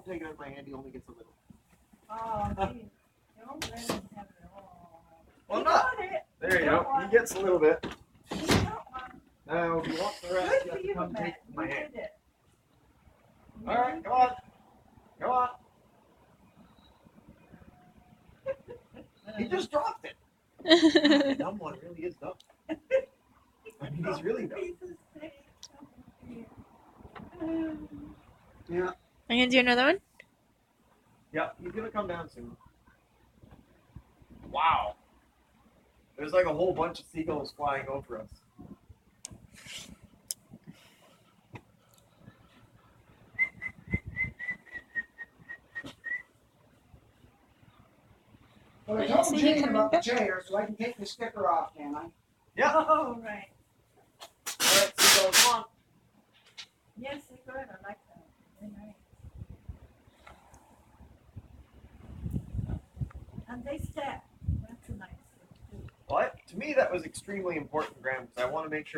won't take it out of my hand. He only gets a little. Oh, geez. Don't let him have it all. Well, He not. got it. There you go. He gets a little bit. He got one. Now, if you want the rest, Good you for have to you, come take Matt. it from my You hand. did it. All right, come on. Come on. He just dropped it. The dumb one really is dumb. I mean, he's really dumb. Yeah. I'm gonna do another one. Yeah, he's gonna come down soon. Wow. There's like a whole bunch of seagulls flying over us. Well, I Did you told see Jane he coming about the back? chair, so I can take the sticker off, can I? Yeah. Oh, right. All right, seagulls, come on. Yes, they're good. I like that. They're nice. And they stack. That's a nice thing, too. Well, to me, that was extremely important, Graham, because I want to make sure